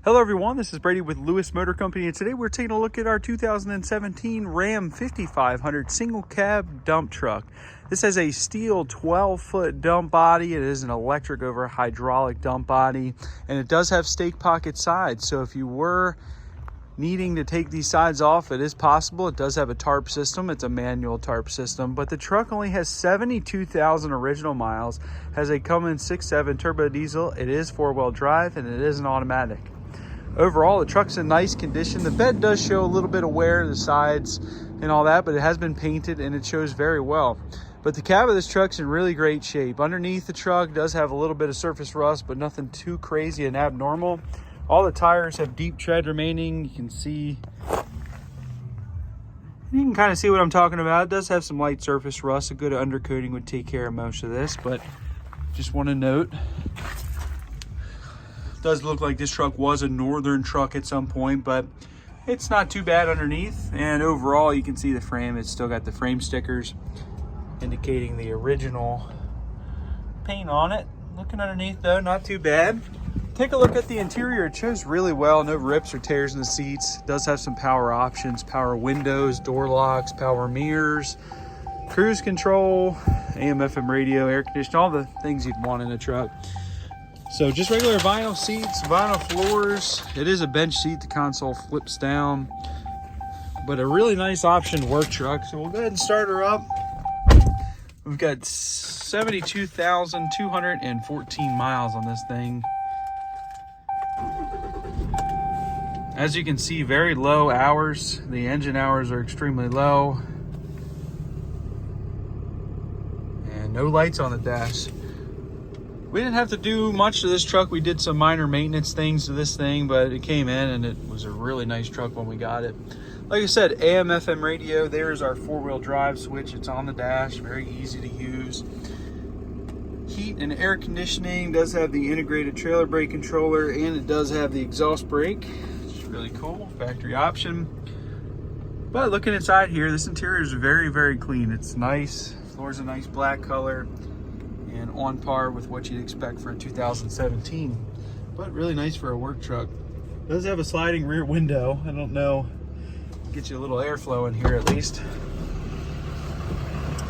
Hello everyone, this is Brady with Lewis Motor Company, and today we're taking a look at our 2017 Ram 5500 single cab dump truck. This has a steel 12-foot dump body. It is an electric over hydraulic dump body, and it does have stake pocket sides. So if you were needing to take these sides off, it is possible. It does have a tarp system. It's a manual tarp system, but the truck only has 72,000 original miles, has a Cummins 6.7 turbo diesel. It is four-wheel drive, and it is an automatic. Overall, the truck's in nice condition. The bed does show a little bit of wear, the sides and all that, but it has been painted and it shows very well. But the cab of this truck's in really great shape. Underneath the truck does have a little bit of surface rust, but nothing too crazy and abnormal. All the tires have deep tread remaining. You can kind of see what I'm talking about. It does have some light surface rust. A good undercoating would take care of most of this, but just want to note, does look like this truck was a northern truck at some point, but it's not too bad underneath. And overall, you can see the frame. It's still got the frame stickers indicating the original paint on it. Looking underneath though, not too bad. Take a look at the interior. It shows really well. No rips or tears in the seats. It does have some power options: power windows, door locks, power mirrors, cruise control, AM FM radio, air conditioning, all the things you'd want in a truck. So just regular vinyl seats, vinyl floors. It is a bench seat. The console flips down, but a really nice option work truck. So we'll go ahead and start her up. We've got 72,214 miles on this thing. As you can see, very low hours. The engine hours are extremely low. And no lights on the dash. We didn't have to do much to this truck. We did some minor maintenance things to this thing, but it came in and it was a really nice truck when we got it. Like I said, AM FM radio. There's our four-wheel drive switch. It's on the dash, very easy to use. Heat and air conditioning. Does have the integrated trailer brake controller, and it does have the exhaust brake. It's really cool, factory option. But looking inside here, this interior is very, very clean. It's nice. Floor's a nice black color, and on par with what you'd expect for a 2017, but really nice for a work truck. It does have a sliding rear window. I don't know, get you a little airflow in here at least.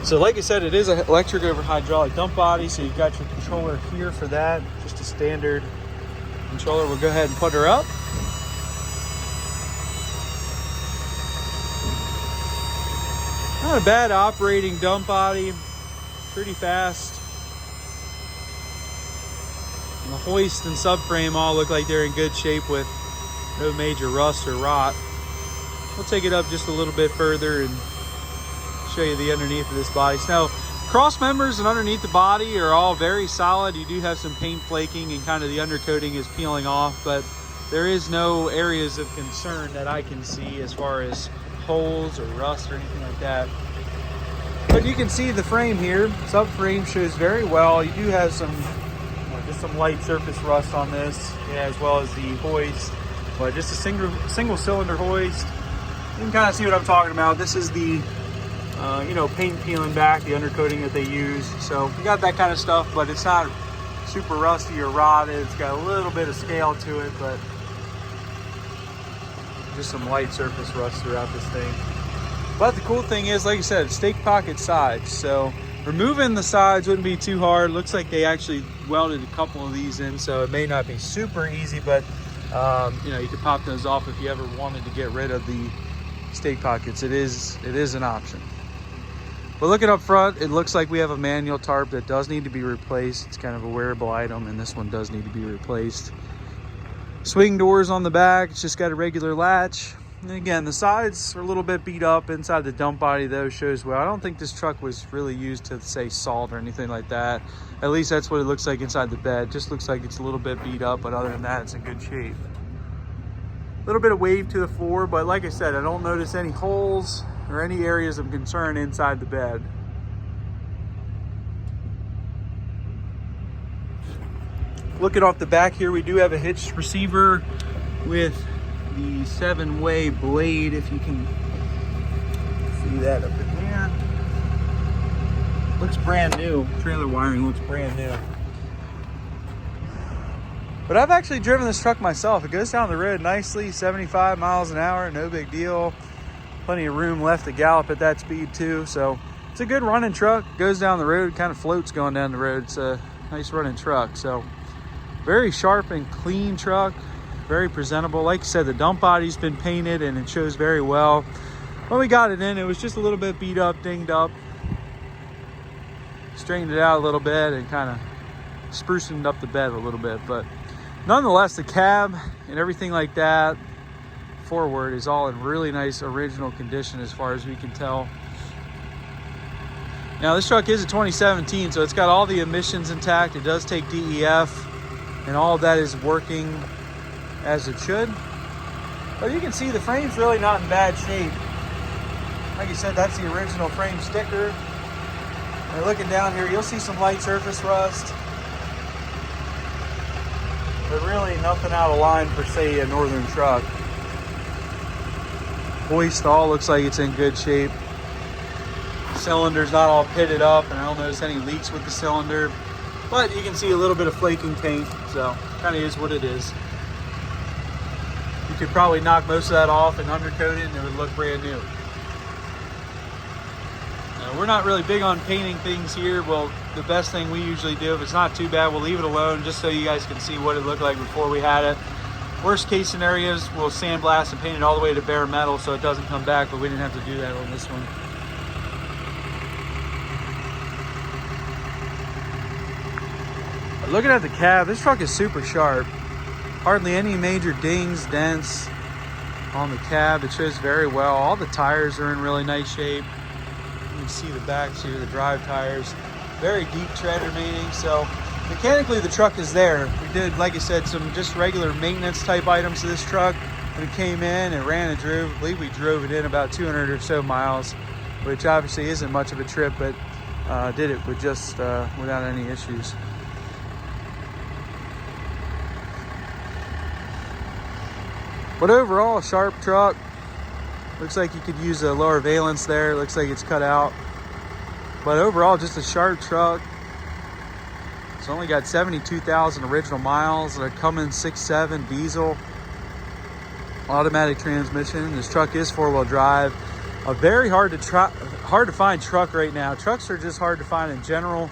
So like I said, it is an electric over hydraulic dump body, so you've got your controller here for that, just a standard controller. We'll go ahead and put her up. Not a bad operating dump body, pretty fast. The hoist and subframe all look like they're in good shape with no major rust or rot. We'll take it up just a little bit further and show you the underneath of this body. Now, cross members and underneath the body are all very solid. You do have some paint flaking and kind of the undercoating is peeling off, but there is no areas of concern that I can see as far as holes or rust or anything like that. But you can see the frame here. Subframe shows very well. You do have some light surface rust on this, as well as the hoist, but just a single cylinder hoist. You can kind of see what I'm talking about. This is the paint peeling back, the undercoating that they use. So you got that kind of stuff, but it's not super rusty or rotted. It's got a little bit of scale to it, but just some light surface rust throughout this thing. But the cool thing is, like I said, stake pocket sides. So removing the sides wouldn't be too hard. Looks like they actually welded a couple of these in, so it may not be super easy, but you could pop those off if you ever wanted to get rid of the stake pockets. It is an option. But looking up front, it looks like we have a manual tarp that does need to be replaced. It's kind of a wearable item, and this one does need to be replaced. Swing doors on the back. It's just got a regular latch. And again, the sides are a little bit beat up. Inside the dump body though shows well. I don't think this truck was really used to, say, salt or anything like that. At least that's what it looks like inside the bed. Just looks like it's a little bit beat up, but other than that, it's in good shape. A little bit of wave to the floor, but like I said, I don't notice any holes or any areas of concern inside the bed. Looking off the back here, we do have a hitched receiver with the 7-way blade, if you can see that up in there. Looks brand new. Trailer wiring looks brand new. But I've actually driven this truck myself. It goes down the road nicely, 75 miles an hour, no big deal. Plenty of room left to gallop at that speed too. So it's a good running truck. Goes down the road, kind of floats going down the road. It's a nice running truck. So very sharp and clean truck, very presentable. Like I said, the dump body's been painted and it shows very well. When we got it in, it was just a little bit beat up, dinged up. Straightened it out a little bit and kind of sprucing up the bed a little bit. But nonetheless, the cab and everything like that forward is all in really nice original condition as far as we can tell. Now this truck is a 2017, so it's got all the emissions intact. It does take DEF and all of that is working as it should. But you can see the frame's really not in bad shape. Like I said, that's the original frame sticker. And looking down here, you'll see some light surface rust. But really nothing out of line for, say, a northern truck. Hoist all looks like it's in good shape. Cylinder's not all pitted up, and I don't notice any leaks with the cylinder. But you can see a little bit of flaking paint, so kind of is what it is. You could probably knock most of that off and undercoat it, and it would look brand new. We're not really big on painting things here. Well, the best thing we usually do, if it's not too bad, we'll leave it alone just so you guys can see what it looked like before we had it. Worst case scenarios, we'll sandblast and paint it all the way to bare metal so it doesn't come back, but we didn't have to do that on this one. Looking at the cab, this truck is super sharp. Hardly any major dings, dents on the cab. It shows very well. All the tires are in really nice shape. You can see the backs here, the drive tires. Very deep tread remaining. So mechanically the truck is there. We did, like I said, some just regular maintenance type items to this truck. When it came in and ran and drove, I believe we drove it in about 200 or so miles, which obviously isn't much of a trip, but did it with just without any issues. But overall, a sharp truck. Looks like you could use a lower valence there. Looks like it's cut out. But overall, just a sharp truck. It's only got 72,000 original miles. A Cummins 6.7 diesel. Automatic transmission. This truck is four-wheel drive. A very hard to find truck right now. Trucks are just hard to find in general.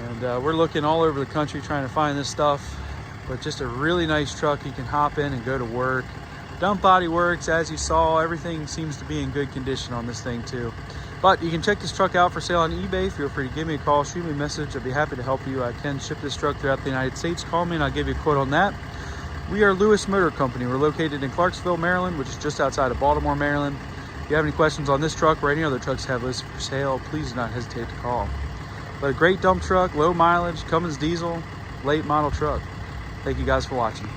And we're looking all over the country trying to find this stuff. But just a really nice truck. You can hop in and go to work. Dump body works, as you saw. Everything seems to be in good condition on this thing too. But you can check this truck out for sale on eBay. Feel free to give me a call, shoot me a message. I'd be happy to help you. I can ship this truck throughout the United States. Call me and I'll give you a quote on that. We are Lewis Motor Company. We're located in Clarksville, Maryland, which is just outside of Baltimore, Maryland. If you have any questions on this truck or any other trucks have listed for sale, please do not hesitate to call. But a great dump truck, low mileage, Cummins diesel, late model truck. Thank you guys for watching.